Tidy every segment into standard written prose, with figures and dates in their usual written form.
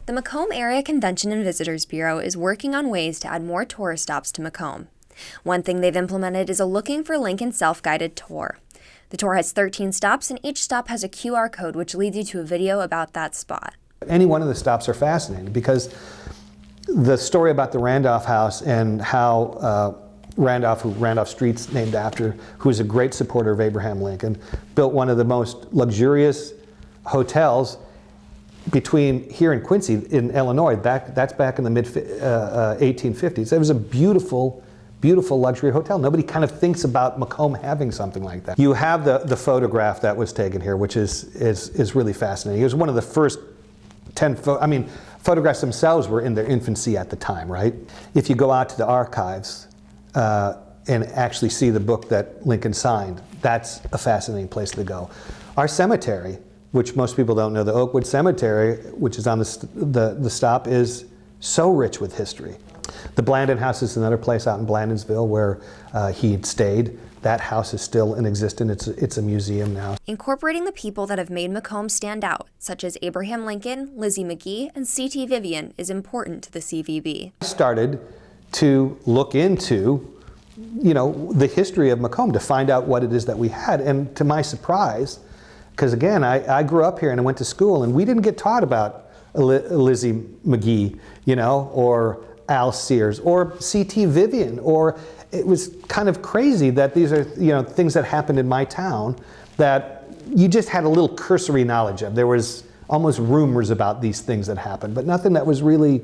The Macomb Area Convention and Visitors Bureau is working on ways to add more tourist stops to Macomb. One thing they've implemented is a Looking for Lincoln self-guided tour. The tour has 13 stops, and each stop has a QR code which leads you to a video about that spot. Any one of the stops are fascinating because the story about the Randolph House and how Randolph, who Randolph Street's named after, who is a great supporter of Abraham Lincoln, built one of the most luxurious hotels between here and Quincy in Illinois. That's back in the mid 1850s. It was a beautiful, beautiful luxury hotel. Nobody kind of thinks about Macomb having something like that. You have the photograph that was taken here, which is really fascinating. It was one of the first 10 photographs themselves were in their infancy at the time, right? If you go out to the archives and actually see the book that Lincoln signed, that's a fascinating place to go. Our cemetery, which most people don't know, the Oakwood Cemetery, which is on the stop, is so rich with history. The Blandon House is another place out in Blandonsville where he had stayed. That house is still in existence. It's a museum now. Incorporating the people that have made Macomb stand out, such as Abraham Lincoln, Lizzie McGee, and C.T. Vivian, is important to the CVB. I started to look into, the history of Macomb to find out what it is that we had. And to my surprise, because again, I grew up here and I went to school and we didn't get taught about Lizzie McGee, or Al Sears or C.T. Vivian, or it was kind of crazy that these are, things that happened in my town that you just had a little cursory knowledge of. There was almost rumors about these things that happened, but nothing that was really,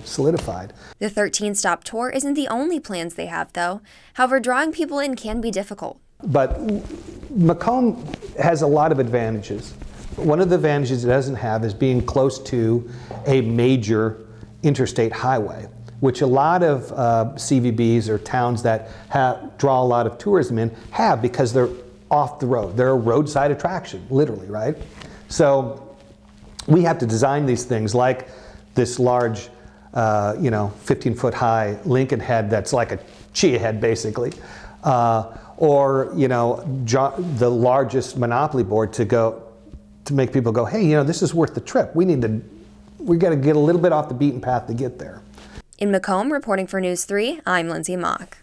solidified. The 13-stop tour isn't the only plans they have, though. However, drawing people in can be difficult. But Macomb has a lot of advantages. One of the advantages it doesn't have is being close to a major interstate highway, which a lot of CVBs or towns that draw a lot of tourism in have, because they're off the road. They're a roadside attraction, literally, right? So we have to design these things like this large, 15-foot high Lincoln head that's like a chia head, basically. Or the largest Monopoly board to make people go, hey, this is worth the trip. We got to get a little bit off the beaten path to get there. In Macomb, reporting for News 3, I'm Lindsay Mock.